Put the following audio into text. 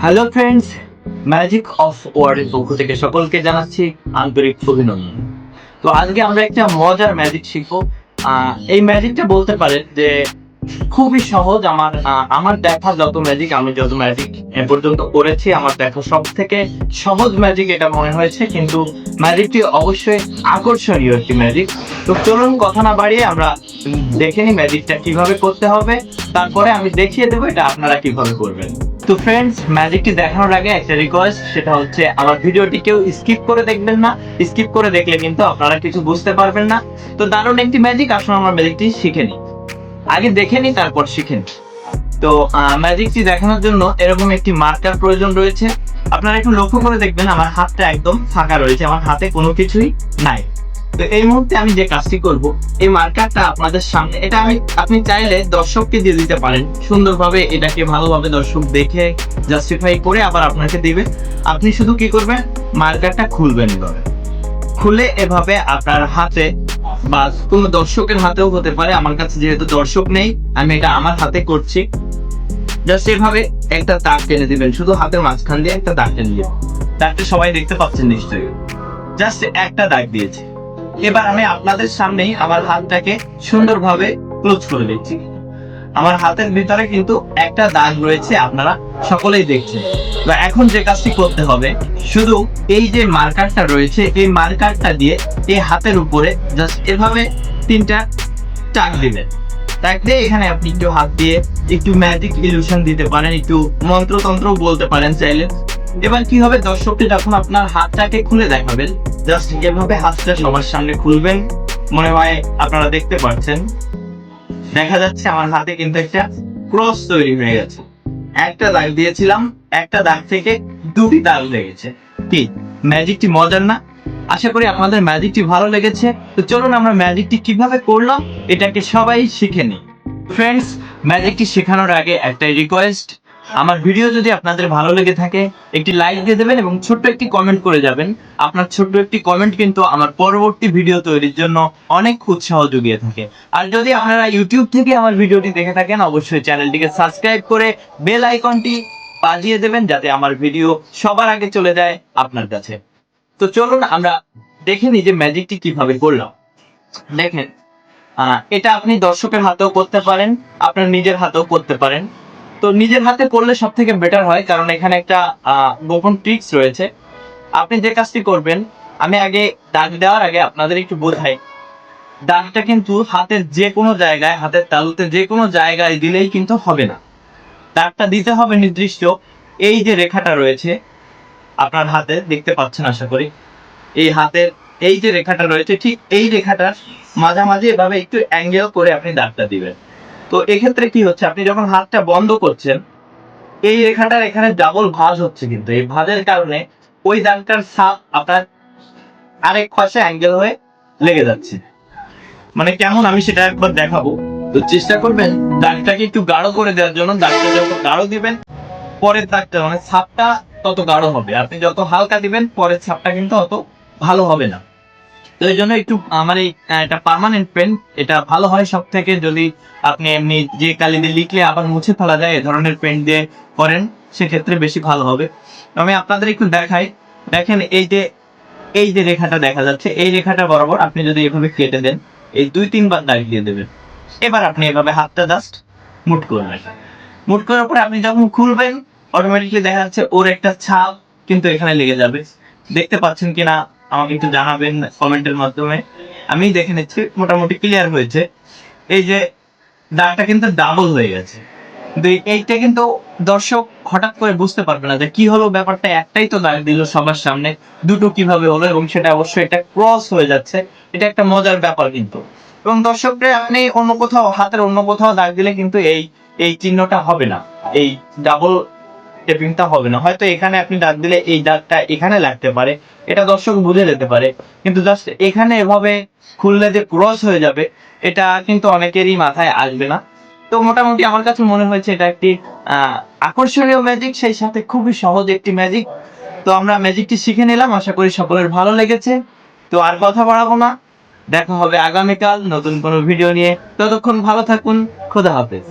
Hello friends, magic of ওয়ার্ডের পক্ষ থেকে সকলকে জানাচ্ছি আন্তরিক অভিনন্দন। তো আজকে আমরা একটা মজার ম্যাজিক শিখবো। এই ম্যাজিকটা বলতে পারেন যে খুবই সহজ। আমার দেখা যত ম্যাজিক, আমি যত ম্যাজিক এ পর্যন্ত করেছি, আমার দেখা সব থেকে সহজ ম্যাজিক এটা মনে হয়েছে। কিন্তু ম্যাজিকটি অবশ্যই আকর্ষণীয় একটি ম্যাজিক। তো চলুন কথা না বাড়িয়ে আমরা দেখে নিই ম্যাজিকটা কিভাবে করতে হবে, তারপরে আমি দেখিয়ে দেবো এটা আপনারা কিভাবে করবেন। তো ফ্রেন্ডস, ম্যাজিকটি দেখানোর আগে একটা রিকোয়েস্ট, সেটা হচ্ছে আমার ভিডিওটি কেউ স্কিপ করে দেখবেন না। স্কিপ করে দেখলে কিন্তু আপনারা কিছু বুঝতে পারবেন না। তো দারুণ একটি ম্যাজিক, আসলে আমার ম্যাজিকটি শিখে নিই, আগে দেখে নিই তারপর শিখেন। তো ম্যাজিকটি দেখানোর জন্য এরকম একটি মার্কার প্রয়োজন রয়েছে। আপনারা একটু লক্ষ্য করে দেখবেন আমার হাতটা একদম ফাঁকা রয়েছে, আমার হাতে কোনো কিছুই নাই। তো এই মুহূর্তে আমি যে কাজটি করব, এই মার্কারটা আপনাদের সামনে, এটা আপনি চাইলে দর্শককে দিয়ে দিতে পারেন সুন্দরভাবে, এটাকে ভালোভাবে দর্শক দেখে জাস্টিফাই করে আবার আপনাকে দিবে। আপনি শুধু কি করবেন, মার্কারটা খুলবেন। এভাবে খুলে এভাবে আপনার হাতে বা কোনো দর্শকের হাতেও হতে পারে, আমার কাছে যেহেতু দর্শক নেই আমি এটা আমার হাতে করছি। জাস্ট এভাবে একটা দাগ টেনে দিবেন, শুধু হাতের মাঝখান দিয়ে একটা দাগ টেনে দিবেন। দাগটা সবাই দেখতে পাচ্ছেন নিশ্চয়ই, জাস্ট একটা দাগ দিয়েছি। এবার আমি আপনাদের সামনেই আমার হাতটাকে সুন্দরভাবে ক্লোজ করে দিচ্ছি। আমার হাতের ভিতরে কিন্তু একটা দাগ রয়েছে, আপনারা সকলেই দেখছেন। তো এখন যে কাজটি করতে হবে, শুধু এই যে মার্কারটা রয়েছে, এই মার্কারটা দিয়ে এই হাতের উপরে জাস্ট এভাবে তিনটা টাক দিবেন। টাক দিয়ে এখানে আপনি একটু হাত দিয়ে একটু ম্যাজিক ইলুশন দিতে পারেন, একটু মন্ত্রতন্ত্র বলতে পারেন চাইলে। এবার কি হবে, দর্শকটি যখন আপনার হাতটাকে খুলে দেখাবেন, জাস্ট এভাবে হাতটা সবার সামনে খুলবেন। মনে হয় আপনারা দেখতে পাচ্ছেন, দেখা যাচ্ছে আমার হাতে কিন্তু একটা ক্রস তৈরি হয়ে গেছে। একটা দাগ দিয়েছিলাম, একটা দাগ থেকে দুটি দাগ লেগেছে। কি ম্যাজিকটি মজার না? আশা করি আপনাদের ম্যাজিকটি ভালো লেগেছে। তো চলুন আমরা ম্যাজিকটি কিভাবে করলাম এটাকে সবাই শিখে নিই। ফ্রেন্ডস, ম্যাজিকটি শেখানোর আগে একটা রিকোয়েস্ট, আমার ভিডিও যদি আপনাদের ভালো লেগে থাকে একটি লাইক দিয়ে দেবেন এবং ছোট্ট একটি কমেন্ট করে যাবেন। আপনার ছোট্ট একটি কমেন্ট কিন্তু আমার পরবর্তী ভিডিও তৈরির জন্য অনেক উৎসাহ জুগিয়ে থাকে। আর যদি আপনারা ইউটিউব থেকে আমার ভিডিওটি দেখে থাকেন, অবশ্যই চ্যানেলটিকে সাবস্ক্রাইব করে বেল আইকনটি বাজিয়ে দেবেন, যাতে আমার ভিডিও সবার আগে চলে যায় আপনার কাছে। তো চলুন আমরা দেখে নিই যে ম্যাজিকটি কিভাবে করলাম। দেখেন, এটা আপনি দর্শকের হাতেও করতে পারেন, আপনার নিজের হাতেও করতে পারেন। তো নিজের হাতে করলে সব থেকে বেটার হয়, কারণ এখানে একটা গোপন ট্রিক্স রয়েছে। আপনি যে কাজটি করবেন, আমি আগে দাগ দেওয়ার আগে আপনাদের একটু বোঝাই। দাগটা কিন্তু হাতের যে কোনো জায়গায়, হাতের তালুতে যে কোনো জায়গায় দিলেই কিন্তু হবে না। দাগটা দিতে হবে নির্দিষ্ট এই যে রেখাটা রয়েছে আপনার হাতে, দেখতে পাচ্ছেন আশা করি। এই হাতের এই যে রেখাটা রয়েছে, ঠিক এই রেখাটার মাঝামাঝি এভাবে একটু অ্যাঙ্গেল করে আপনি দাগটা দিবেন। তো এক্ষেত্রে কি হচ্ছে, আপনি যখন হাতটা বন্ধ করছেন, এই রেখাটার এখানে ডাবল ভাঁজ হচ্ছে, কিন্তু এই ভাঁজের কারণে ওই দাগটার ছাপ আপনার আরেক পাশে অ্যাঙ্গেল হয়ে লেগে যাচ্ছে। মানে কেমন, আমি সেটা একবার দেখাবো। তো চেষ্টা করবেন দাগটাকে একটু গাঢ় করে দেওয়ার জন্য। দাগটা যত গাঢ় দিবেন, পরের দাগটা মানে ছাপটা তত গাঢ় হবে। আপনি যত হালকা দিবেন, পরের ছাপটা কিন্তু অত ভালো হবে না। তো এই জন্য একটু আমার এটা পার্মানেন্ট পেন, এটা ভালো হয় সব থেকে। যদি আপনি এমনি যে কালি দিয়ে লিখলে আবার মুছে ফেলা যায়, এ ধরনের পেন দিয়ে করেন, সেক্ষেত্রে বেশি ভালো হবে। আমি আপনাদের একটু দেখাই। দেখেন, এই যে রেখাটা দেখা যাচ্ছে, এই রেখাটা বরাবর আপনি যদি এভাবে কেটে দেন, এই 2-3 বার দাগ দিয়ে দেবেন। এবার আপনি এভাবে হাতটা জাস্ট মুট করবেন। মুট করার পরে আপনি যখন খুলবেন, অটোমেটিকলি দেখা যাচ্ছে ওর একটা ছাপ কিন্তু এখানে লেগে যাবে। দেখতে পাচ্ছেন কিনা আমাকে একটু জানাবেন কমেন্টের মাধ্যমে। আমি দেখে নিচ্ছি, মোটামুটি ক্লিয়ার হয়েছে। এই যে দাগটা কিন্তু ডাবল হয়ে গেছে। কিন্তু এইটা কিন্তু দর্শক হঠাৎ করে বুঝতে পারবে না যে কি হলো ব্যাপারটা। একটাই তো দাগ দিল সবার সামনে, দুটো কিভাবে হলো, এবং সেটা অবশ্যই এটা ক্রস হয়ে যাচ্ছে। এটা একটা মজার ব্যাপার কিন্তু। এবং দর্শকরা আপনি অন্য কোথাও, হাতের অন্য কোথাও দাগ দিলে কিন্তু এই এই চিহ্নটা হবে না, এই ডাবল টেপিংটা হবে না। হয়তো এখানে আপনি দাগ দিলে এই দাগটা এখানে লাগতে পারে, এটা দর্শক বুঝে যেতে পারে। কিন্তু জাস্ট এখানে এভাবে খুললে যে ক্রস হয়ে যাবে, এটা কিন্তু অনেকেরই মাথায় আসবে না। তো মোটামুটি আমার কাছে মনে হয়েছে এটা একটি আকর্ষণীয় ম্যাজিক, সেই সাথে খুবই সহজ একটি ম্যাজিক। তো আমরা ম্যাজিকটি শিখে নিলাম, আশা করি সকলের ভালো লেগেছে। তো আর কথা বাড়াবো না, দেখা হবে আগামীকাল নতুন কোনো ভিডিও নিয়ে। ততক্ষণ ভালো থাকুন, খোদা হাফেজ।